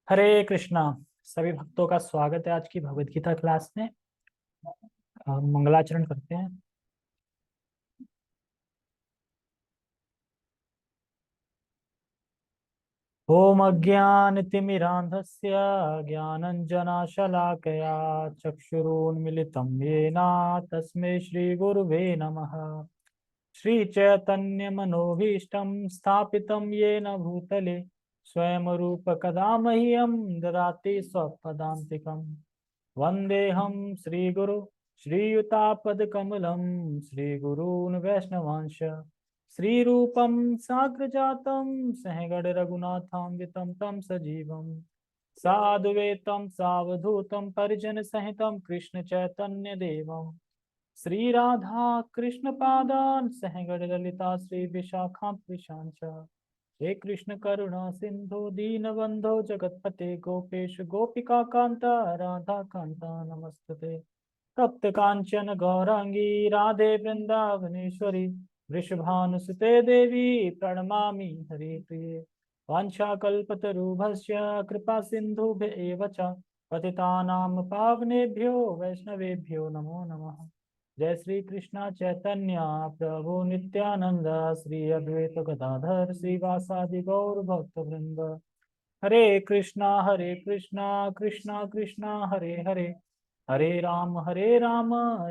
हरे कृष्णा। सभी भक्तों का स्वागत है आज की भगवत गीता क्लास में। हम मंगलाचरण करते हैं। ओम अज्ञानतिमिरान्धस्य ज्ञानञ्जनशलाकया चक्षुरुन्मिलितं येन तस्मै श्रीगुरुवे नमः। श्रीचैतन्यमनोभीष्टं स्थापितं येन भूतले स्वयं रूपकदा मह्यं ददाति स्वपदान्तिकम्। वन्देऽहं श्रीगुरु श्रीयुतापदकमलं श्रीगुरून् वैष्णवांश श्रीरूपं साग्रजातं सहगणरघुनाथान्वितं तं सजीवं साद्वैतं सावधूतं परिजनसहितं कृष्णचैतन्यदेवं श्रीराधा कृष्णपादान् सहगणललिता श्रीविशाखान्विशां च। हे कृष्ण करुणा सिंधु दीनबंधो जगतपते गोपेश गोपिका कांता राधा कांता नमस्तुते। तप्त कांचन गौरांगी राधे वृंदावनेश्वरी वृषभानुसुते देवी प्रणमामि हरिप्रिये। वाञ्छाकल्पतरुभ्यश्च कृपा सिन्धुभ्य एव च पतितानां पावनेभ्यो वैष्णवेभ्यो नमो नमः। जय श्री कृष्णा चैतन्य प्रभु नित्यानंद श्री अद्वैत गदाधर श्रीवासादि गौर भक्त वृंद। हरे कृष्णा कृष्णा कृष्णा हरे हरे, हरे राम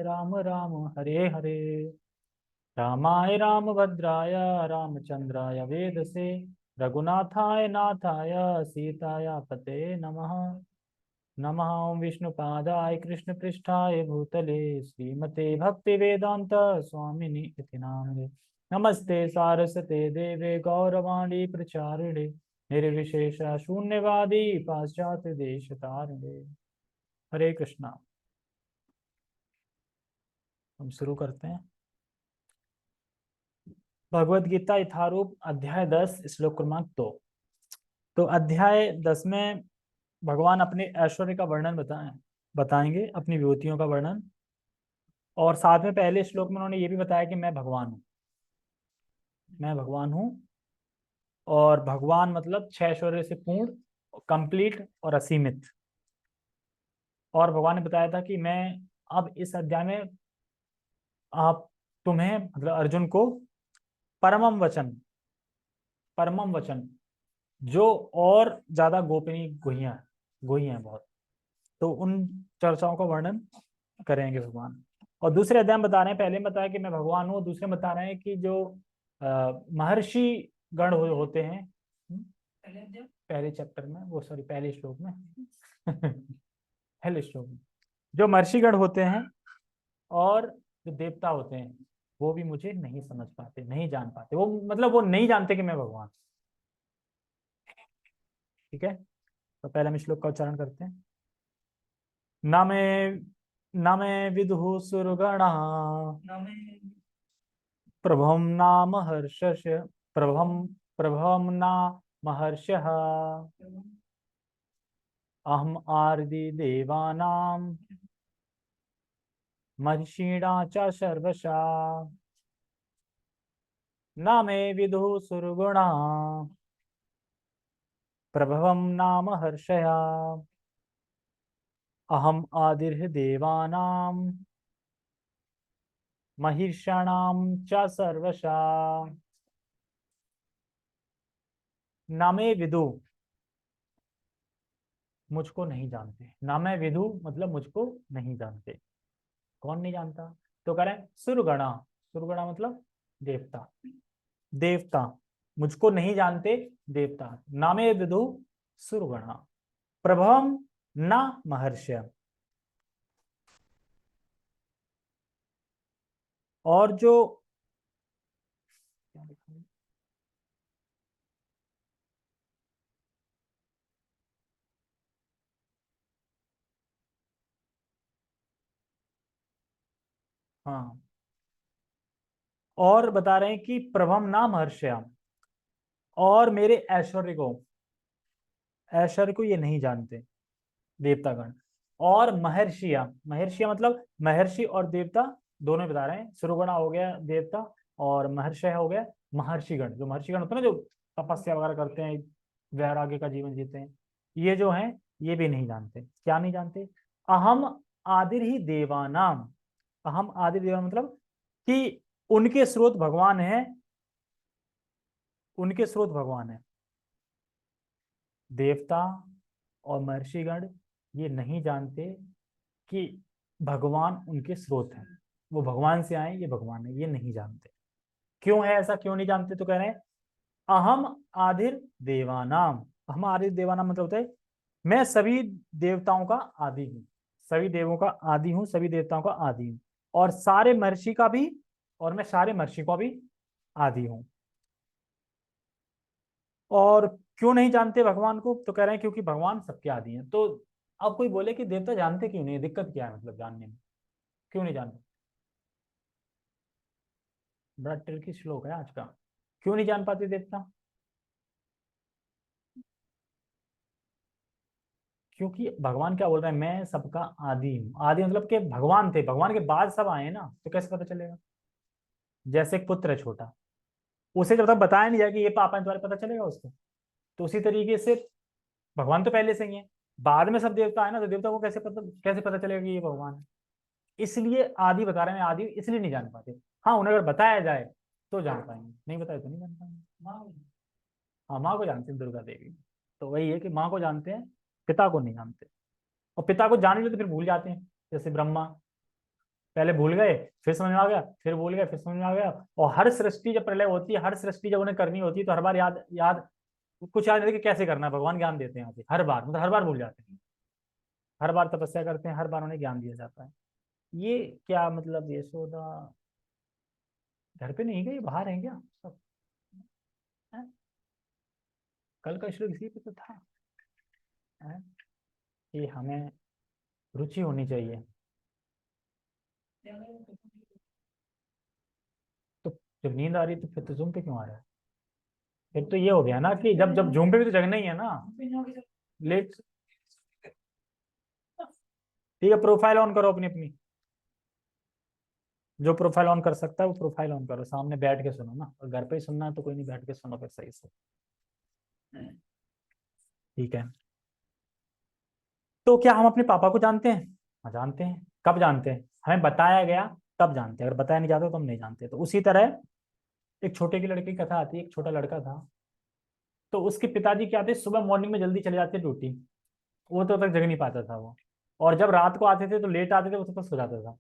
राम राम हरे हरे। रामाय रामभद्राय रामचंद्राय वेदसे रघुनाथाय नाथाय सीताय पते नमः। नमः ओं विष्णुपादाय कृष्णपृष्ठाय भूतले श्रीमते भक्तिवेदांत स्वामिनि इति नामिने। नमस्ते सारस्वते देवे गौरवाणी प्रचारिणे निर्विशेष शून्यवादी पाश्चात्य देश तारिणे। हरे कृष्णा। हम शुरू करते हैं। भगवद गीता यथारूप अध्याय 10 श्लोक क्रमांक 2। तो अध्याय 10 में भगवान अपने ऐश्वर्य का वर्णन बताएंगे, अपनी विभूतियों का वर्णन। और साथ में पहले श्लोक में उन्होंने ये भी बताया कि मैं भगवान हूँ, मैं भगवान हूँ। और भगवान मतलब 6 ऐश्वर्य से पूर्ण, कंप्लीट और असीमित। और भगवान ने बताया था कि मैं अब इस अध्याय में आप तुम्हें मतलब अर्जुन को परमम वचन जो और ज्यादा गोपनीय गुही हैं बहुत, तो उन चर्चाओं का वर्णन करेंगे भगवान। और दूसरे अध्याय में बता रहे हैं, पहले में बताया कि मैं भगवान हूँ, दूसरे में बता रहे हैं कि जो महर्षि गण होते हैं पहले चैप्टर में, वो सॉरी पहले श्लोक में पहले श्लोक में जो महर्षि गण होते हैं और जो देवता होते हैं वो भी मुझे नहीं समझ पाते, नहीं जान पाते। वो मतलब वो नहीं जानते कि मैं भगवान। ठीक है, तो पहले हम श्लोक का उच्चारण करते हैं। न मे विदुः सुरगणः प्रभवं नाम हर्षस्य प्रभवं न महर्षयः अहम आर्दि देवानां महिषीणा च सर्वशा। न मे विदुः सुरगुणा प्रभवं नाम हर्षया अहम आदिर्ह देवानां महिषाणां च सर्वशा। न मे विदु, मुझको नहीं जानते। न मैं विदु मतलब मुझको नहीं जानते। कौन नहीं जानता? तो कह रहे हैं सुरगणा। सुरगणा मतलब देवता। देवता मुझको नहीं जानते, देवता। नामे विदु सुरगणा प्रभवम न महर्षि। और जो हाँ, और बता रहे हैं कि प्रभम नाम महर्षया, और मेरे ऐश्वर्य को ये नहीं जानते देवतागण। और महर्षिया, महर्षिया मतलब महर्षि और देवता दोनों बता रहे हैं। सुरगुणा हो गया देवता, और महर्षय हो गया महर्षिगण। जो महर्षिगण होते हैं ना, जो तपस्या वगैरह करते हैं, वैराग्य का जीवन जीते हैं, ये जो है ये भी नहीं जानते। क्या नहीं जानते? अहम आदिर ही देवानाम। अहम आदिर देवानाम मतलब कि उनके स्रोत भगवान है, उनके स्रोत भगवान है। देवता और महर्षिगण ये नहीं जानते कि भगवान उनके स्रोत हैं, वो भगवान से आए, ये भगवान है, ये नहीं जानते। क्यों है ऐसा, क्यों नहीं जानते? तो कह रहे हैं अहम आदिर देवानाम। अहम आदिर देवानाम मतलब होता है मैं सभी देवताओं का आदि हूँ, सभी देवों का आदि हूँ, सभी देवताओं का आदि हूँ, और सारे महर्षि का भी, और मैं सारे महर्षि का भी आदि हूँ। और क्यों नहीं जानते भगवान को? तो कह रहे हैं क्योंकि भगवान सबके आदि हैं। तो अब कोई बोले कि देवता जानते क्यों नहीं, दिक्कत क्या है मतलब जानने में, क्यों नहीं जानते? बड़ा ट्रिकी श्लोक है आज का। क्यों नहीं जान पाते देवता? क्योंकि भगवान क्या बोल रहे हैं, मैं सबका आदि हूँ। आदि मतलब कि भगवान थे, भगवान के बाद सब आए ना, तो कैसे पता चलेगा? जैसे एक पुत्र है छोटा, उसे जब तक बताया नहीं जाए कि ये पापा है तुम्हारे, पता चलेगा उसको? तो उसी तरीके से भगवान तो पहले से ही है, बाद में सब देवता है ना, तो देवता को कैसे पता चलेगा कि ये भगवान है? इसलिए आदि बता रहे हैं, आदि इसलिए नहीं जान पाते। हाँ, उन्हें अगर बताया जाए तो जान पाएंगे, नहीं बताए तो नहीं जान पाएंगे। हाँ, माँ को जानते हैं दुर्गा देवी। तो वही है कि माँ को जानते हैं, पिता को नहीं जानते। और पिता को जान लेते तो फिर भूल जाते हैं। जैसे ब्रह्मा पहले भूल गए, फिर समझ में आ गया, फिर भूल गए, फिर समझ में आ गया। और हर सृष्टि जब प्रलय होती है, हर सृष्टि जब उन्हें करनी होती है, तो हर बार याद याद कुछ याद नहीं कि कैसे करना है, भगवान ज्ञान देते हैं यहाँ पे हर बार, मतलब हर बार भूल जाते हैं। हर बार तपस्या करते हैं, हर बार उन्हें ज्ञान दिया जाता है। ये क्या मतलब, यशोदा घर पे नहीं गई, बाहर है क्या सब? है? कल का श्लोक इसी पे तो था, है? कि हमें रुचि होनी चाहिए। तो जब नींद आ रही है तो फिर तो जुम पे क्यों आ रहा है? फिर तो ये हो गया ना कि जब जब जुम पे भी तो जगना ही है ना। लेट। ठीक है, प्रोफाइल ऑन करो अपनी अपनी। जो प्रोफाइल ऑन कर सकता है वो प्रोफाइल ऑन करो, सामने बैठ के सुनो ना, और घर पे ही सुनना है तो कोई नहीं, बैठ के सुनो फिर सही से। ठीक है। तो क्या हम अपने पापा को जानते हैं? हाँ जानते हैं। कब जानते हैं? हमें बताया गया तब जानते हैं, अगर बताया नहीं जाता तो हम नहीं जानते। तो उसी तरह एक छोटे की लड़के की कथा आती है। एक छोटा लड़का था, तो उसके पिताजी क्या थे, सुबह मॉर्निंग में जल्दी चले जाते ड्यूटी, वो तो तक जग नहीं पाता था वो। और जब रात को आते थे तो लेट आते थे, वो तो सो जाता था।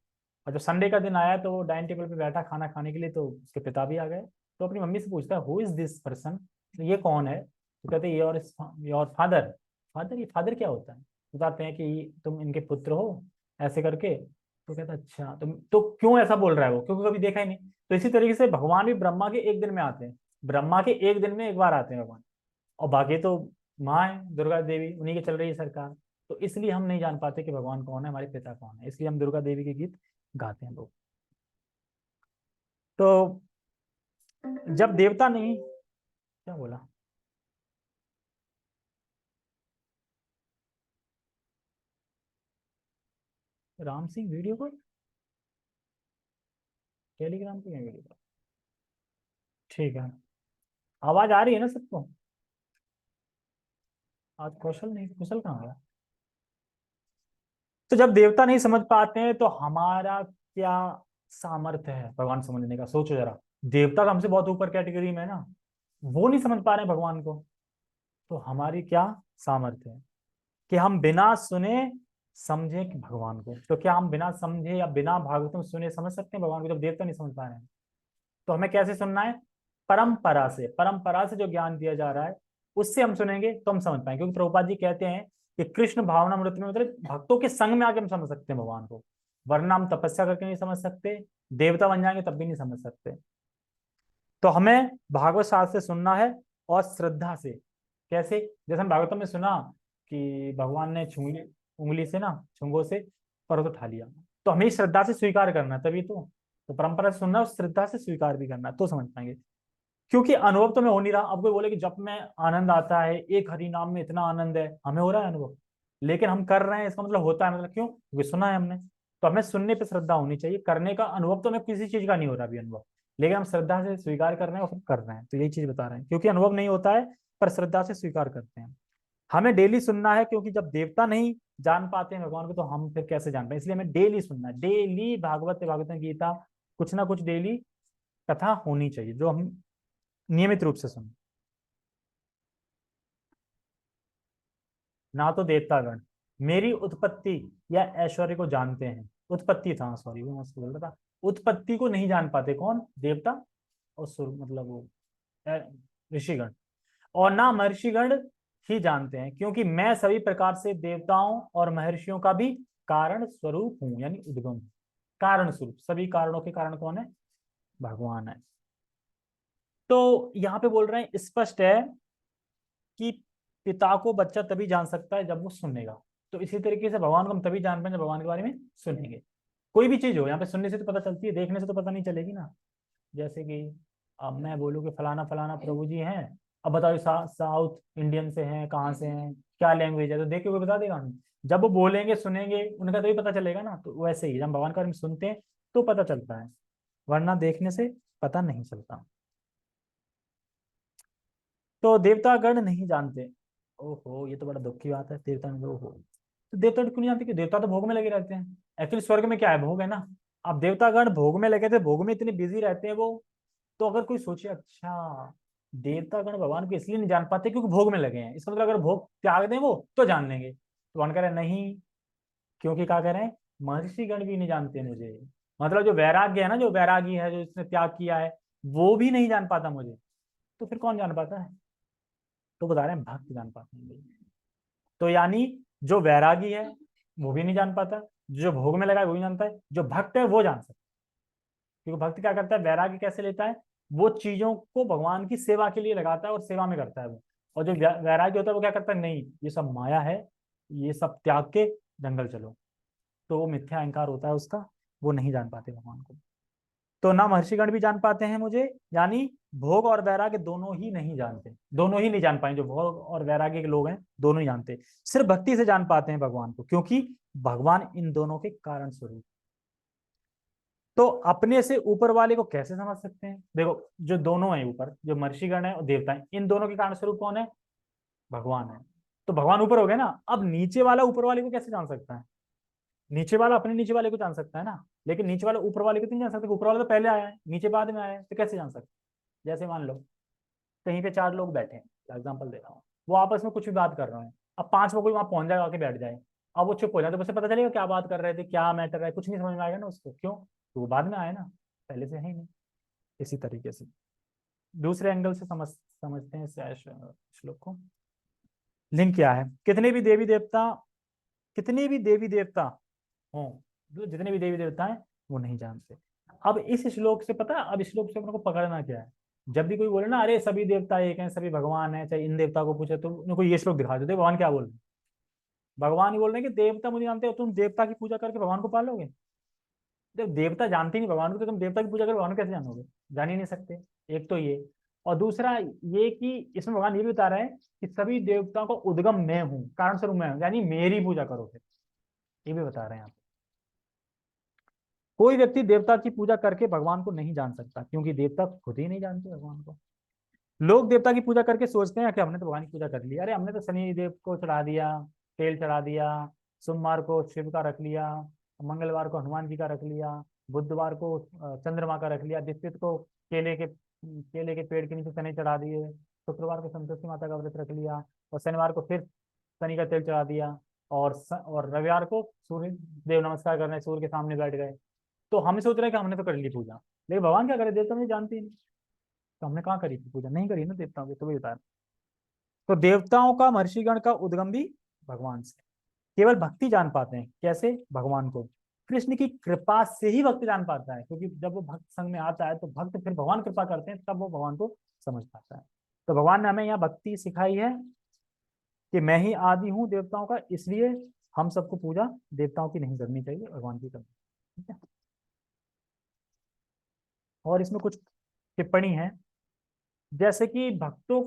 और जब संडे का दिन आया तो वो डाइनिंग टेबल पे बैठा खाना खाने के लिए, तो उसके पिता भी आ गए। तो अपनी मम्मी से पूछता है हु इज दिस पर्सन, तो ये कौन है? तो कहते हैं ये और योर फादर। फादर, ये फादर क्या होता है? बताते हैं कि तुम इनके पुत्र हो, ऐसे करके। तो कहता है अच्छा, तो क्यों ऐसा बोल रहा है वो? क्योंकि कभी देखा ही नहीं। तो इसी तरीके से भगवान भी ब्रह्मा के एक दिन में आते हैं, ब्रह्मा के एक दिन में एक बार आते हैं भगवान। और बाकी तो माँ है दुर्गा देवी, उन्हीं की चल रही है सरकार। तो इसलिए हम नहीं जान पाते कि भगवान कौन है, हमारे पिता कौन है। इसलिए हम दुर्गा देवी के गीत गाते हैं लोग। तो जब देवता नहीं, क्या बोला? Ram Singh video call, Telegram पे वीडियो कॉल? ठीक है। आवाज आ रही है ना सबको? आज कौशल नहीं, कुशल कहाँ गया? तो जब देवता नहीं समझ पाते हैं तो हमारा क्या सामर्थ्य है भगवान समझने का? सोचो जरा। देवता तो हमसे बहुत ऊपर कैटेगरी में है ना, वो नहीं समझ पा रहे हैं भगवान को, तो हमारी क्या सामर्थ्य है कि हम बिना सुने समझे कि भगवान को? तो क्या हम बिना समझे या बिना भागवतम सुने समझ सकते हैं भगवान को, जब देवता नहीं समझ पा रहे हैं? तो हमें कैसे सुनना है? परंपरा से, परंपरा से जो ज्ञान दिया जा रहा है उससे हम सुनेंगे तो हम समझ पाएंगे। क्योंकि प्रभुपाद जी कहते हैं कि कृष्ण भावनामृत में, मतलब भक्तों के संग में आके हम समझ सकते हैं भगवान को, वरना हम तपस्या करके नहीं समझ सकते, देवता बन जाएंगे तब भी नहीं समझ सकते। तो हमें भागवत शास्त्र से सुनना है, और श्रद्धा से। कैसे? जैसे हम भागवतम में सुना कि भगवान ने उंगली उंगली से ना, छुंगों से पर्वत उठा लिया, तो हमें श्रद्धा से स्वीकार करना है, तभी तो परंपरा से सुनना है और श्रद्धा से स्वीकार भी करना है, तो समझ पाएंगे। क्योंकि अनुभव तो हमें हो नहीं रहा। अब कोई बोले कि जब में आनंद आता है, एक हरि नाम में इतना आनंद है, हमें हो रहा है अनुभव, लेकिन हम कर रहे हैं, इसका मतलब होता है, मतलब क्यों? क्योंकि सुना है हमने। तो हमें सुनने पे श्रद्धा होनी चाहिए, करने का अनुभव तो हमें किसी चीज का नहीं हो रहा अभी अनुभव, लेकिन हम श्रद्धा से स्वीकार कर रहे हैं और फिर कर रहे हैं। तो यही चीज बता रहे हैं, क्योंकि अनुभव नहीं होता है पर श्रद्धा से स्वीकार करते हैं। हमें डेली सुनना है, क्योंकि जब देवता नहीं जान पाते हैं भगवान को तो हम फिर कैसे जान पाए, इसलिए हमें डेली सुनना है। डेली भागवत भागवत गीता कुछ ना कुछ डेली कथा होनी चाहिए जो हम नियमित रूप से सुने। ना तो देवतागण मेरी उत्पत्ति या ऐश्वर्य को जानते हैं, उत्पत्ति था, सॉरी वो मैं बोल रहा था, उत्पत्ति को नहीं जान पाते, कौन? देवता और सुर, मतलब वो ऋषिगण। और ना महर्षिगण ही जानते हैं, क्योंकि मैं सभी प्रकार से देवताओं और महर्षियों का भी कारण स्वरूप हूं, यानी उद्गम हूं। कारण स्वरूप, सभी कारणों के कारण कौन है? भगवान है। तो यहाँ पे बोल रहे हैं, स्पष्ट है कि पिता को बच्चा तभी जान सकता है जब वो सुनेगा। तो इसी तरीके से भगवान को हम तभी जान पाएंगे जब भगवान के बारे में सुनेंगे। कोई भी चीज हो, यहाँ पे सुनने से तो पता चलती है, देखने से तो पता नहीं चलेगी ना। जैसे कि अब मैं बोलूँ कि फलाना फलाना प्रभु जी हैं, अब बताओ साउथ इंडियन से हैं, कहाँ से हैं, क्या लैंग्वेज है, तो देख के कोई बता देगा हमें? जब वो बोलेंगे सुनेंगे उनका तभी पता चलेगा ना। तो वैसे ही जब भगवान के बारे में सुनते हैं तो पता चलता है, वरना देखने से पता नहीं चलता। तो देवतागण नहीं जानते। ओहो, ये तो बड़ा दुख की बात है, देवता ने, ओहो। तो देवता क्यों नहीं जानते? कि देवता तो भोग में लगे रहते हैं। एक्चुअली स्वर्ग में क्या है? भोग है ना। अब देवतागण भोग में लगे थे, भोग में इतने बिजी रहते हैं वो। तो अगर कोई सोचे अच्छा देवतागण भगवान को इसलिए नहीं जान पाते क्योंकि भोग में लगे हैं, इसका मतलब अगर भोग त्याग दें वो तो जान लेंगे, तो भगवान कह रहे हैं नहीं। क्योंकि क्या कह रहे हैं? महर्षिगण भी नहीं जानते मुझे। मतलब जो वैराग्य है ना, जो वैरागी है, जो इसने त्याग किया है, वो भी नहीं जान पाता मुझे। तो फिर कौन जान पाता है? तो बता रहे हैं भक्त जान पाते हैं। तो यानी जो वैरागी है वो भी नहीं जान पाता, जो भोग में लगा है वो भी जानता है, जो भक्त है वो जान सकता है। क्योंकि भक्त क्या करता है? वैराग्य कैसे लेता है? वो चीजों को भगवान की सेवा के लिए लगाता है और सेवा में करता है वो। और जो वैराग्य होता है वो क्या करता है? नहीं, ये सब माया है, ये सब त्याग के जंगल चलो। तो वो मिथ्या अहंकार होता है उसका, वो नहीं जान पाते भगवान को। तो ना महर्षिगण भी जान पाते हैं मुझे, यानी भोग और वैराग्य दोनों ही नहीं जानते, दोनों ही नहीं जान पाएंगे। जो भोग और वैराग्य के लोग हैं दोनों ही जानते, सिर्फ भक्ति से जान पाते हैं भगवान को, क्योंकि भगवान इन दोनों के कारण स्वरूप। तो अपने से ऊपर वाले को कैसे समझ सकते हैं? देखो, जो दोनों हैं ऊपर, जो महर्षिगण है और देवता है, इन दोनों के कारण स्वरूप कौन है? भगवान है। तो भगवान ऊपर हो गए ना, अब नीचे वाला ऊपर वाले को कैसे जान सकता है? नीचे वाला अपने नीचे वाले को जान सकता है ना, लेकिन नीचे वाला ऊपर वाले को तो नहीं जान सकता। ऊपर वाला तो पहले आया है, नीचे बाद में आया है, तो कैसे जान सकते? जैसे मान लो कहीं पे चार लोग बैठे हैं, एग्जाम्पल दे रहा हूँ, वो आपस में कुछ भी बात कर रहे हैं। अब पांचवा कोई वहां पहुंच जाएगा, आके बैठ जाए, अब वो चुप हो जाए, तो उसे पता चलेगा क्या बात कर रहे थे, क्या मैटर है? कुछ नहीं समझ में आएगा ना उसको। क्यों? तो वो बाद में आया ना, पहले से है ही नहीं। इसी तरीके से दूसरे एंगल से समझते हैं इस श्लोक को। लिंक क्या है? कितने भी देवी देवता हो, जो जितने भी देवी देवता हैं वो नहीं जानते। अब इस श्लोक से पता, अब इस श्लोक से अपने को पकड़ना क्या है? जब भी कोई बोले ना अरे सभी देवता एक हैं, सभी भगवान हैं, चाहे इन देवता को पूछे, तो उनको ये श्लोक दिखा देते भगवान क्या बोल रहे हैं। भगवान ही बोल रहे हैं कि देवता मुझे जानते हो, तुम देवता की पूजा करके भगवान को पालोगे? जब देवता जानते ही नहीं भगवान को, तो तुम देवता की पूजा करके भगवान को कैसे जानोगे? जान ही नहीं सकते। एक तो ये, और दूसरा ये कि इसमें भगवान ये भी बता रहे हैं कि सभी देवताओं का उद्गम मैं हूँ, कारण स्वरूप मैं हूँ, यानी मेरी पूजा करो फिर। ये भी बता रहे हैं आप। कोई व्यक्ति देवता की पूजा करके भगवान को नहीं जान सकता, क्योंकि देवता खुद ही नहीं जानते भगवान को। लोग देवता की पूजा करके सोचते हैं कि हमने तो भगवान की पूजा कर ली, अरे हमने तो शनि देव को चढ़ा दिया, तेल चढ़ा दिया, सोमवार को शिव का रख लिया, मंगलवार को हनुमान जी का रख लिया, बुधवार को चंद्रमा का रख लिया, बृहस्पति को केले के पेड़ के नीचे चने चढ़ा दिए, शुक्रवार को संतोषी माता का व्रत रख लिया, और शनिवार को फिर शनि का तेल चढ़ा दिया, और रविवार को सूर्य देव नमस्कार करने सूर्य के सामने बैठ गए। तो हम सोच रहे हैं कि हमने तो कर ली पूजा, लेकिन भगवान क्या करे? देवता मुझे जानते ही नहीं, तो हमने कहाँ करी थी पूजा? नहीं करी ना देवताओं की, तो वही बता रहे। तो देवताओं का, महर्षिगण का उद्गम भी भगवान से। केवल भक्ति जान पाते हैं, कैसे? भगवान को कृष्ण की कृपा से ही भक्त जान पाता है, क्योंकि जब वो भक्त संग में आता है तो भक्त फिर भगवान कृपा करते हैं, तब वो भगवान को समझ पाता है। तो भगवान ने हमें यहाँ भक्ति सिखाई है कि मैं ही आदि हूँ देवताओं का, इसलिए हम सबको पूजा देवताओं की नहीं करनी चाहिए, भगवान की करनी। ठीक है। और इसमें कुछ टिप्पणी है, जैसे कि भक्तों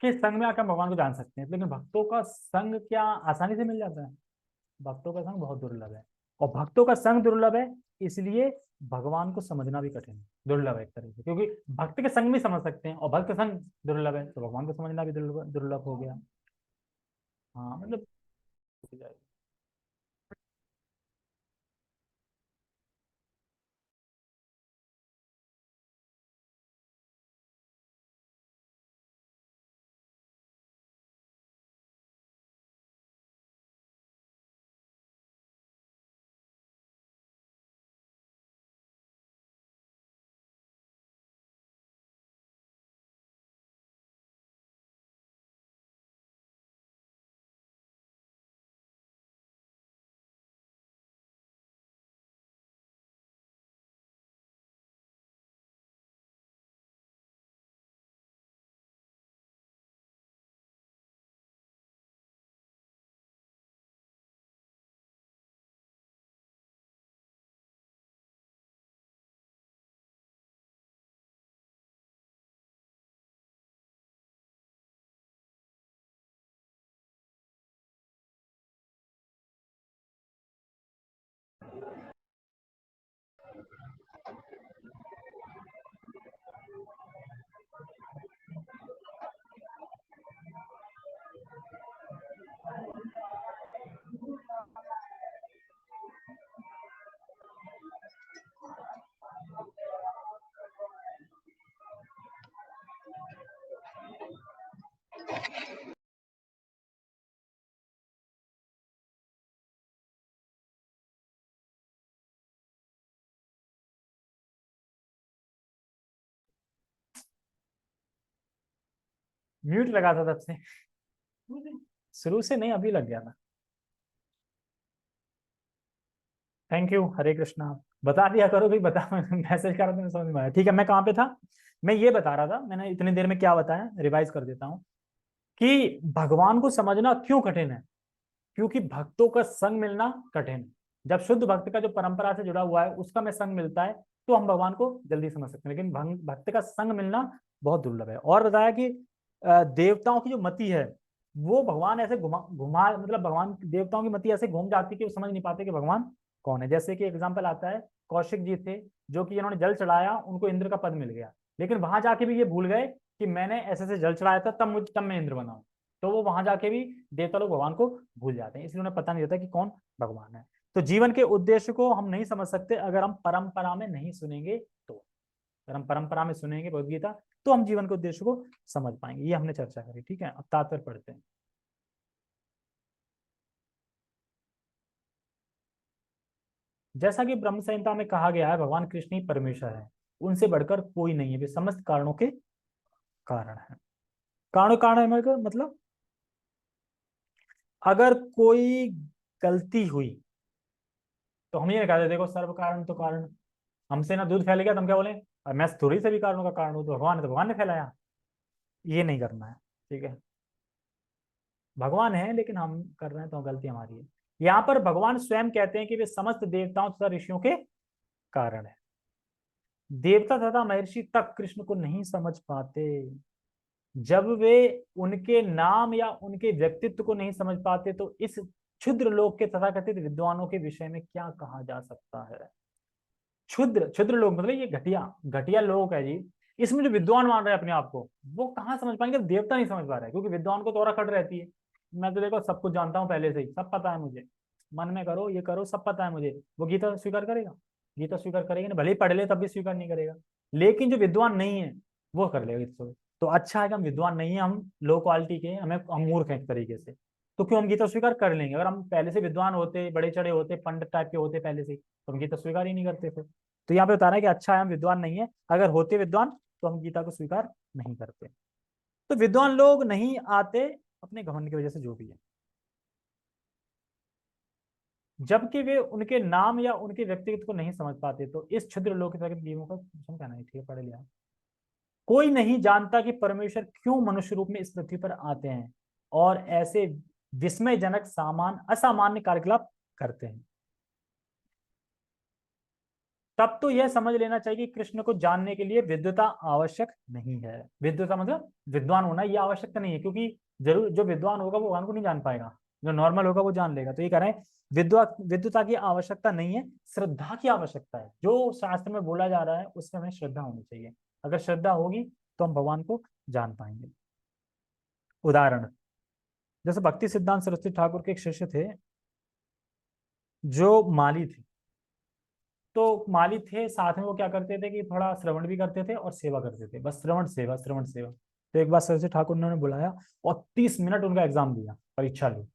के संग में आकर हम भगवान को जान सकते हैं, लेकिन भक्तों का संग क्या आसानी से मिल जाता है? भक्तों का संग बहुत दुर्लभ है, और भक्तों का संग दुर्लभ है, इसलिए भगवान को समझना भी कठिन है, दुर्लभ है एक तरह से, क्योंकि भक्त के संग भी समझ सकते हैं और भक्त संग दुर्लभ है, तो भगवान को समझना भी दुर्लभ दुर्लभ हो गया। हाँ मतलब म्यूट लगा था तब से, शुरू से नहीं, अभी लग गया था। थैंक यू, हरे कृष्णा। बता दिया करो भाई, बता मैसेज कर रहा था, मैं समझ में आया। ठीक है, मैं कहाँ पे था? मैं ये बता रहा था, मैंने इतनी देर में क्या बताया, रिवाइज कर देता हूँ कि भगवान को समझना क्यों कठिन है। क्योंकि भक्तों का संग मिलना कठिन है। जब शुद्ध भक्त का जो परंपरा से जुड़ा हुआ है उसका में संग मिलता है तो हम भगवान को जल्दी समझ सकते हैं, लेकिन भक्त का संग मिलना बहुत दुर्लभ है। और बताया कि देवताओं की जो मति है वो भगवान ऐसे घुमा घुमा मतलब भगवान देवताओं की मति ऐसे घूम जाती है कि वो समझ नहीं पाते कि भगवान कौन है। जैसे कि एग्जाम्पल आता है, कौशिक जी थे जो कि जिन्होंने जल चढ़ाया, उनको इंद्र का पद मिल गया, लेकिन वहां जाके भी ये भूल गए कि मैंने ऐसे से जल चढ़ाया था, तब मैं इंद्र बना हूं। तो वो वहां जाके भी देवता लोग भगवान को भूल जाते हैं, इसलिए उन्हें पता नहीं रहता कि कौन भगवान है। तो जीवन के उद्देश्य को हम नहीं समझ सकते अगर हम परंपरा में नहीं सुनेंगे तो। अगर हम परंपरा में सुनेंगे भगवद गीता तो हम जीवन के उद्देश्य को समझ पाएंगे। ये हमने चर्चा करी। ठीक है, अब तात्पर्य पढ़ते हैं। जैसा कि ब्रह्म संहिता में कहा गया है, भगवान कृष्ण ही परमेश्वर है, उनसे बढ़कर कोई नहीं है, वे समस्त कारणों के कारण है। कारण है मतलब अगर कोई गलती हुई तो हम ये नहीं कहते देखो सर्व कारण तो कारण, हमसे ना दूध फैल गया तो हम क्या बोले, और मैं थोड़ी सभी कारणों का कारण हूं, तो भगवान है तो भगवान ने फैलाया। ये नहीं करना है। ठीक है, भगवान है लेकिन हम कर रहे हैं तो गलती हमारी है। यहाँ पर भगवान स्वयं कहते हैं कि वे समस्त देवताओं तथा ऋषियों के कारण है। देवता तथा महर्षि तक कृष्ण को नहीं समझ पाते। जब वे उनके नाम या उनके व्यक्तित्व को नहीं समझ पाते तो इस क्षुद्र लोक के तथाकथित विद्वानों के विषय में क्या कहा जा सकता है। क्षुद्र क्षुद्र लोग मतलब ये घटिया घटिया लोग है जी। इसमें जो विद्वान मान रहे हैं अपने आप को, वो कहाँ समझ पाएंगे, देवता नहीं समझ पा रहे हैं, क्योंकि विद्वान को तो और अकड़ रहती है। मैं तो देखो सब कुछ जानता हूँ पहले से ही, सब पता है मुझे, मन में करो ये करो सब पता है मुझे। वो गीता स्वीकार करेगा? गीता स्वीकार करेगा ना, भले ही पढ़ ले तब भी स्वीकार नहीं करेगा। लेकिन जो विद्वान नहीं है वो कर लेगा गीता। तो अच्छा है कि हम विद्वान नहीं है, हम लो क्वालिटी के, हमें हम मूर्ख हैं एक तरीके से। तो क्यों, हम गीता स्वीकार कर लेंगे। अगर हम पहले से विद्वान होते, बड़े चढ़े होते, पंडित टाइप के होते पहले से, तो हम गीता स्वीकार ही नहीं करते फिर। तो यहाँ पे बता रहा है कि अच्छा है हम विद्वान नहीं है, अगर होते विद्वान तो हम गीता को स्वीकार नहीं करते। तो विद्वान लोग नहीं आते अपने घमंड की वजह से, जो भी है, जबकि वे उनके नाम या उनके व्यक्तित्व को नहीं समझ पाते तो इस क्षुद्र लोक के जीवों का कहना है। ठीक है, पढ़ लिया। कोई नहीं जानता कि परमेश्वर क्यों मनुष्य रूप में इस पृथ्वी पर आते हैं और ऐसे विस्मयजनक सामान असामान्य कार्यकलाप करते हैं। तब तो यह समझ लेना चाहिए कि कृष्ण को जानने के लिए विद्वता आवश्यक नहीं है। विद्वता मतलब विद्वान होना, यह आवश्यकता नहीं है, क्योंकि जरूर जो विद्वान होगा वो भगवान को नहीं जान पाएगा, जो नॉर्मल होगा वो जान लेगा। तो ये कह रहे हैं विद्वता की आवश्यकता नहीं है, श्रद्धा की आवश्यकता है। जो शास्त्र में बोला जा रहा है उसमें हमें श्रद्धा होनी चाहिए। अगर श्रद्धा होगी तो हम भगवान को जान पाएंगे। उदाहरण, जैसे भक्ति सिद्धांत सरस्वती ठाकुर के एक शिष्य थे जो माली थे। तो माली थे, साथ में वो क्या करते थे कि थोड़ा श्रवण भी करते थे और सेवा करते थे, बस श्रवण सेवा श्रवण सेवा। तो एक बार सरस्वती ठाकुर ने उन्हें बुलाया और 30 मिनट उनका एग्जाम दिया, परीक्षा ली।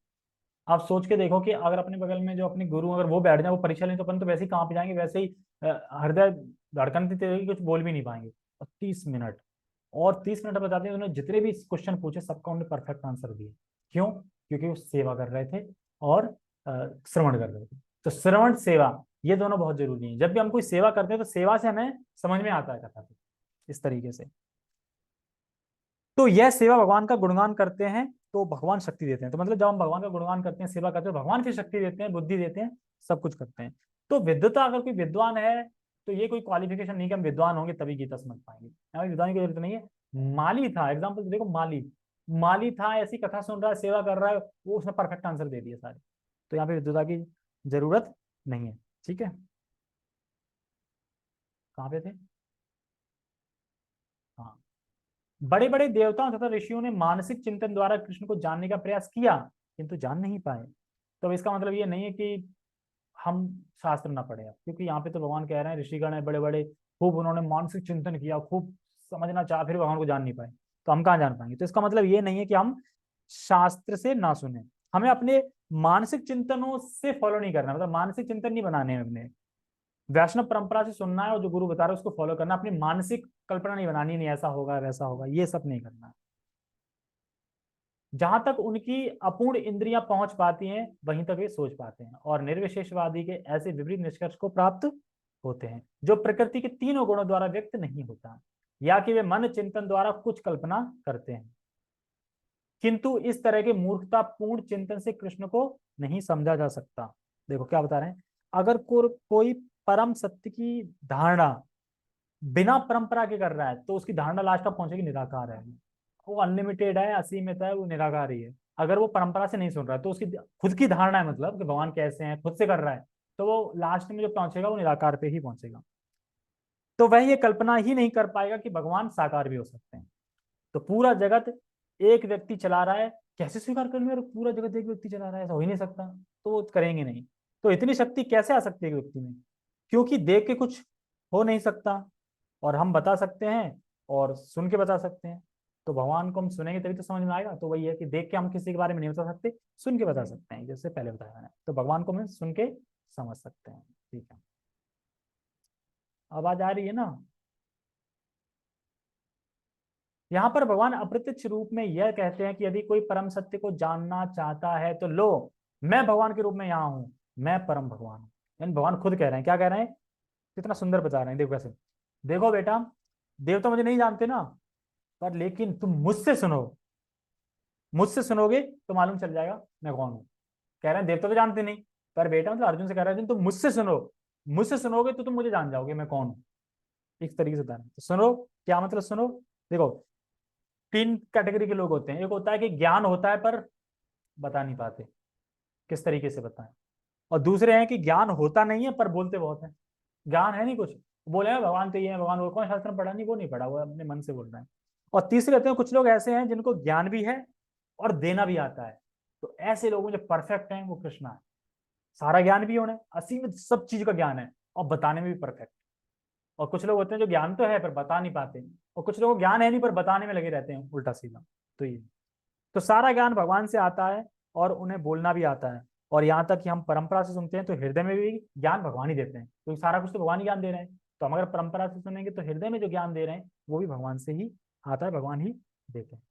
आप सोच के देखो कि अगर अपने बगल में जो अपने गुरु अगर वो बैठ जाए वो परीक्षा लें, तो अपन तो वैसे ही कहाँ पे जाएंगे, वैसे ही हृदय धड़कन तेज, कुछ बोल भी नहीं पाएंगे। और 30 मिनट, और 30 मिनट बताते हैं उन्होंने जितने भी क्वेश्चन पूछे सबका उन्होंने परफेक्ट आंसर दिया। क्यों? क्योंकि वो सेवा कर रहे थे और श्रवण कर रहे थे। तो श्रवण सेवा ये दोनों बहुत जरूरी है। जब भी हम कोई सेवा करते हैं तो सेवा से हमें समझ में आता है कथा, इस तरीके से। तो यह सेवा भगवान का गुणगान करते हैं तो भगवान शक्ति देते हैं। तो मतलब जब हम भगवान का गुणगान करते हैं, सेवा करते हैं, भगवान फिर शक्ति देते हैं, बुद्धि देते हैं, सब कुछ करते हैं। तो विद्वता, अगर कोई विद्वान है तो ये कोई क्वालिफिकेशन नहीं कि हम विद्वान होंगे तभी गीता समझ पाएंगे, हमें विद्वान की जरूरत नहीं है। माली था, एग्जाम्पल देखो, माली माली था, ऐसी कथा सुन रहा है, सेवा कर रहा है, वो उसने परफेक्ट आंसर दे दिया सारे। तो यहाँ पे विद्वता की जरूरत नहीं है। ठीक है, कहाँ पे थे? हाँ, बड़े बड़े देवताओं तथा ऋषियों ने मानसिक चिंतन द्वारा कृष्ण को जानने का प्रयास किया किंतु जान नहीं पाए। तो इसका मतलब ये नहीं है कि हम शास्त्र ना पढ़े, क्योंकि यहाँ पे तो भगवान कह रहे हैं ऋषिगण है बड़े बड़े, खूब उन्होंने मानसिक चिंतन किया, खूब समझना चाहा, फिर भगवान को जान नहीं पाए, तो हम कहाँ जान पाएंगे। तो इसका मतलब ये नहीं है कि हम शास्त्र से ना सुने, हमें अपने मानसिक चिंतनों से फॉलो नहीं करना, मतलब मानसिक चिंतन नहीं बनाने हैं अपने, वैष्णव परंपरा से सुनना है और जो गुरु बता रहे हैं उसको फॉलो करना, अपनी मानसिक कल्पना नहीं बनानी, नहीं ऐसा होगा वैसा होगा, ये सब नहीं करना। जहां तक उनकी अपूर्ण इंद्रियां पहुंच पाती हैं वहीं तक वे सोच पाते हैं और निर्विशेषवादी के ऐसे विपरीत निष्कर्ष को प्राप्त होते हैं जो प्रकृति के तीनों गुणों द्वारा व्यक्त नहीं होता, या कि वे मन चिंतन द्वारा कुछ कल्पना करते हैं। किंतु इस तरह के मूर्खतापूर्ण चिंतन से कृष्ण को नहीं समझा जा सकता। देखो क्या बता रहे हैं, अगर कोई परम सत्य की धारणा बिना परंपरा के कर रहा है तो उसकी धारणा लास्ट तक पहुंचेगी निराकार है, वो अनलिमिटेड है, असीमित है, वो निराकार ही है। अगर वो परंपरा से नहीं सुन रहा है तो उसकी खुद की धारणा है, मतलब कि भगवान कैसे हैं, खुद से कर रहा है, तो वो लास्ट में जो पहुंचेगा वो निराकार पे ही पहुंचेगा। तो वह ये कल्पना ही नहीं कर पाएगा कि भगवान साकार भी हो सकते हैं। तो पूरा जगत एक व्यक्ति चला रहा है, कैसे स्वीकार कर लूं, पूरा जगत एक व्यक्ति चला रहा है, ऐसा हो ही नहीं सकता, तो वो करेंगे नहीं। तो इतनी शक्ति कैसे आ सकती है व्यक्ति में? क्योंकि देख के कुछ हो नहीं सकता, और हम बता सकते हैं और सुन के बता सकते हैं। तो भगवान को हम सुनेंगे तभी तो समझ में आएगा। तो वही है कि देख के हम किसी के बारे में नहीं बता सकते, सुन के बता सकते हैं, जैसे पहले बताया मैंने। तो भगवान को हम सुन के समझ सकते हैं। ठीक है, आवाज आ रही है ना? यहाँ पर भगवान अप्रत्यक्ष रूप में यह कहते हैं कि यदि कोई परम सत्य को जानना चाहता है तो लो, मैं भगवान के रूप में यहाँ हूँ, मैं परम भगवान हूँ। यानी भगवान खुद कह रहे हैं, क्या कह रहे हैं, कितना सुंदर बता रहे हैं, देखो कैसे। देखो बेटा, देवता मुझे नहीं जानते ना, पर लेकिन तुम मुझसे सुनो, मुझसे सुनोगे तो मालूम चल जाएगा मैं कौन हूँ। कह रहे हैं देवता तो जानते नहीं, पर बेटा मतलब अर्जुन से कह रहे हैं तुम मुझसे सुनो, मुझसे सुनोगे तो तुम मुझे जान जाओगे मैं कौन हूँ। इस तरीके से बता रहे हैं। तो सुनो, क्या मतलब सुनो? देखो, तीन कैटेगरी के लोग होते हैं। एक होता है कि ज्ञान होता है पर बता नहीं पाते, किस तरीके से बताएं। और दूसरे हैं कि ज्ञान होता नहीं है पर बोलते बहुत है, ज्ञान है नहीं कुछ, बोले हैं भगवान तो ये है, भगवान वो, कौन शास्त्र में पढ़ा नहीं, वो नहीं पढ़ा, वो अपने मन से बोल रहे हैं। और तीसरे होते हैं कुछ लोग ऐसे हैं जिनको ज्ञान भी है और देना भी आता है। तो ऐसे लोग जो परफेक्ट हैं वो कृष्णा है, सारा ज्ञान भी उन्हें, असीमित सब चीज का ज्ञान है और बताने में भी परफेक्ट। और कुछ लोग होते हैं जो ज्ञान तो है पर बता नहीं पाते, और कुछ लोगों को ज्ञान है नहीं पर बताने में लगे रहते हैं उल्टा सीधा। तो ये, तो सारा ज्ञान भगवान से आता है और उन्हें बोलना भी आता है। और यहाँ तक कि हम परंपरा से सुनते हैं तो हृदय में भी ज्ञान भगवान ही देते हैं, क्योंकि सारा कुछ तो भगवान ही ज्ञान दे रहे हैं। तो हम अगर परंपरा से सुनेंगे तो हृदय में जो ज्ञान दे रहे हैं वो भी भगवान से ही आता है, भगवान ही देते हैं।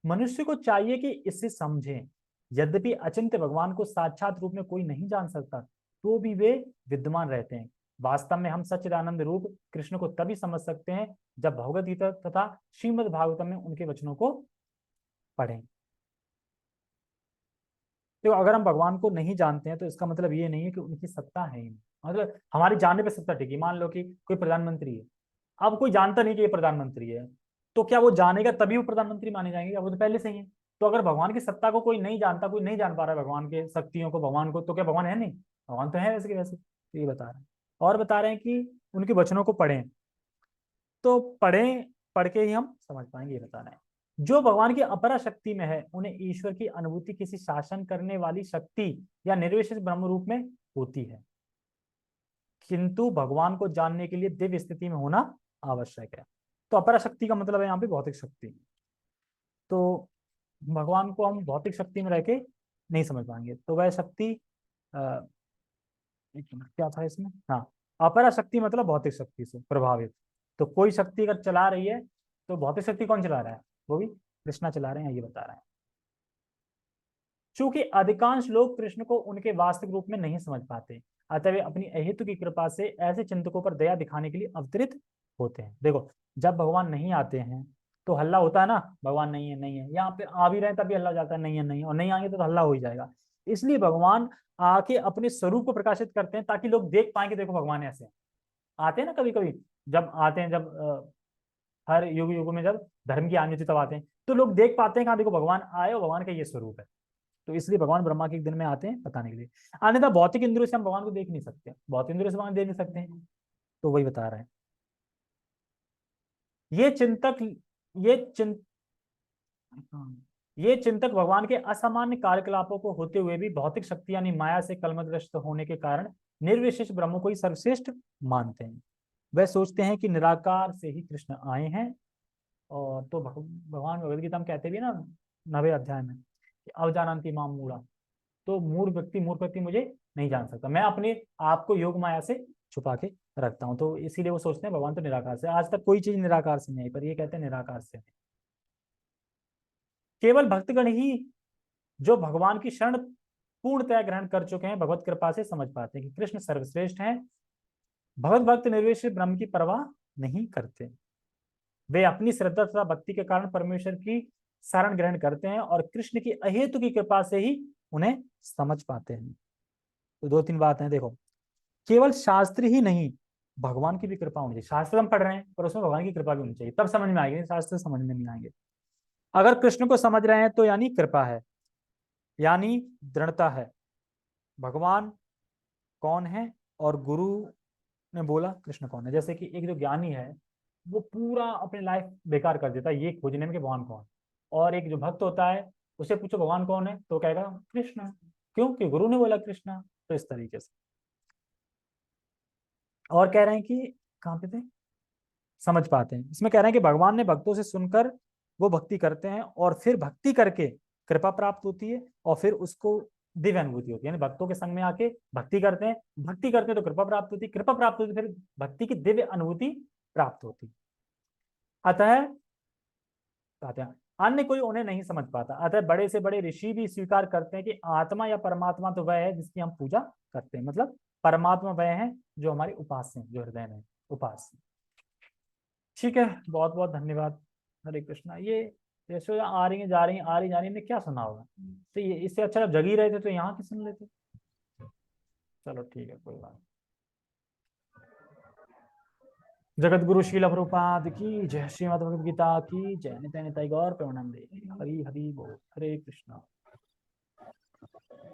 मनुष्य को चाहिए कि इसे समझें, यद्यपि अचिंत्य भगवान को साक्षात रूप में कोई नहीं जान सकता तो भी वे विद्यमान रहते हैं। वास्तव में हम सच्चिदानंद रूप कृष्ण को तभी समझ सकते हैं जब भगवद गीता तथा श्रीमद् भागवतम में उनके वचनों को पढ़ें। तो अगर हम भगवान को नहीं जानते हैं तो इसका मतलब ये नहीं है कि उनकी सत्ता है ही नहीं, मतलब हमारी जानने पे सत्ता टिकी। मान लो कि कोई प्रधानमंत्री है, अब कोई जानता नहीं कि ये प्रधानमंत्री है, तो क्या वो जानेगा तभी वो प्रधानमंत्री माने जाएंगे? क्या वो तो पहले से ही है। तो अगर भगवान की सत्ता को कोई नहीं जानता, कोई नहीं जान पा रहा है भगवान के शक्तियों को, भगवान को, तो क्या भगवान है नहीं? भगवान तो है वैसे के वैसे। तो ये बता रहे हैं, और बता रहे हैं कि उनके वचनों को पढ़ें, तो पढ़ें, पढ़ के ही हम समझ पाएंगे, ये बता रहे हैं। जो भगवान की अपरा शक्ति में है उन्हें ईश्वर की अनुभूति किसी शासन करने वाली शक्ति या निर्विशेष ब्रह्म रूप में होती है, किंतु भगवान को जानने के लिए दिव्य स्थिति में होना आवश्यक है। तो अपरा शक्ति का मतलब है यहाँ पे भौतिक शक्ति। तो भगवान को हम भौतिक शक्ति में रह के नहीं समझ पाएंगे। तो वह शक्ति एक मिनट, क्या था इसमें, हाँ, अपरा शक्ति मतलब भौतिक शक्ति से प्रभावित। तो कोई शक्ति अगर चला रही है तो भौतिक शक्ति कौन चला रहा है, वो भी कृष्णा चला रहे हैं, ये बता रहे हैं। चूंकि अधिकांश लोग कृष्ण को उनके वास्तविक रूप में नहीं समझ पाते, अतः वे अपनी अहेतु की कृपा से ऐसे चिंतकों पर दया दिखाने के लिए अवतरित होते हैं। देखो, जब भगवान नहीं आते हैं तो हल्ला होता है ना, भगवान नहीं है नहीं है, यहाँ पे आ भी रहे हैं तभी हल्ला हो जाता है नहीं है नहीं है, और नहीं आएंगे तो हल्ला हो ही जाएगा। इसलिए भगवान आके अपने स्वरूप को प्रकाशित करते हैं ताकि लोग देख पाए कि देखो भगवान ऐसे हैं। आते हैं ना कभी कभी, जब आते हैं, जब हर युग युग में जब धर्म की आनी होती तब आते हैं, तो लोग देख पाते हैं कहाँ देखो भगवान आए और भगवान का ये स्वरूप है। तो इसलिए भगवान ब्रह्मा के एक दिन में आते हैं बताने के लिए। अन्यथा भौतिक इंद्रियों से हम भगवान को देख नहीं सकते, भौतिक इंद्रियों से भगवान देख नहीं सकते हैं। तो वही बता रहे हैं। ये चिंतक ये चिंत ये चिंतक भगवान के असामान्य कार्यकलापों को होते हुए भी भौतिक शक्ति यानी माया से कलमग्रस्त होने के कारण निर्विशेष ब्रह्म को ही सर्वश्रेष्ठ मानते हैं। वह सोचते हैं कि निराकार से ही कृष्ण आए हैं। और तो भगवान भगवद गीता में कहते भी है ना 9वें अध्याय में कि अवजानन्ति माम मूढ़ा, तो मूर्ख व्यक्ति मुझे नहीं जान सकता, मैं अपने आप को योग माया से छुपा के रखता हूं। तो इसीलिए वो सोचते हैं भगवान तो निराकार से, आज तक कोई चीज निराकार से नहीं आई, पर ये कहते हैं निराकार से। केवल भक्तगण ही जो भगवान की शरण पूर्णतः ग्रहण कर चुके हैं भगवत कृपा से समझ पाते हैं कि कृष्ण सर्वश्रेष्ठ हैं। भगवत भक्त निर्विशेष ब्रह्म की परवाह नहीं करते, वे अपनी श्रद्धा तथा भक्ति के कारण परमेश्वर की शरण ग्रहण करते हैं और कृष्ण की अहेतु की कृपा से ही उन्हें समझ पाते हैं। तो 2-3 बात है, देखो, केवल शास्त्र ही नहीं, भगवान की भी कृपा होनी चाहिए। शास्त्र हम पढ़ रहे हैं पर उसमें भगवान की कृपा भी होनी चाहिए, तब समझ में आएगी, शास्त्र समझ में नहीं आएंगे। अगर कृष्ण को समझ रहे हैं तो यानी कृपा है, यानी दृढ़ता है। भगवान कौन है और गुरु ने बोला कृष्ण कौन है। जैसे कि एक जो ज्ञानी है वो पूरा अपनी लाइफ बेकार कर देता है ये खोजने में कि भगवान कौन, और एक जो भक्त होता है उसे पूछो भगवान कौन है तो कहेगा कृष्ण, क्यों कि गुरु ने बोला कृष्ण। तो इस तरीके से और कह रहे हैं कि कहाँ पे थे, समझ पाते हैं। इसमें कह रहे हैं कि भगवान ने भक्तों से सुनकर वो भक्ति करते हैं और फिर भक्ति करके कृपा प्राप्त होती है और फिर उसको दिव्य अनुभूति होती है। यानी भक्तों के संग में आके भक्ति करते हैं, भक्ति करते हैं तो कृपा प्राप्त होती है, कृपा प्राप्त होती है फिर भक्ति की दिव्य अनुभूति प्राप्त होती। अतः कहते हैं अन्य कोई उन्हें नहीं समझ पाता। अतः बड़े से बड़े ऋषि भी स्वीकार करते हैं कि आत्मा या परमात्मा तो वह है जिसकी हम पूजा करते हैं। मतलब परमात्मा वह है जो हमारे उपास्य हैं, जो हृदय में उपास्य। ठीक है, बहुत बहुत धन्यवाद। हरे कृष्णा। ये जैसे आ रही है जा रही है आ रही जा रही है, क्या सुना होगा, तो ये इससे अच्छा जब जग ही रहे थे तो यहाँ की सुन लेते। चलो ठीक है, कोई बात। जगत गुरु श्रील प्रभुपाद की जय, श्रीमद् भगवद गीता की जय, नित्य नित्य गौर प्रेमानंदे, हरि हरि बोल, हरे कृष्णा।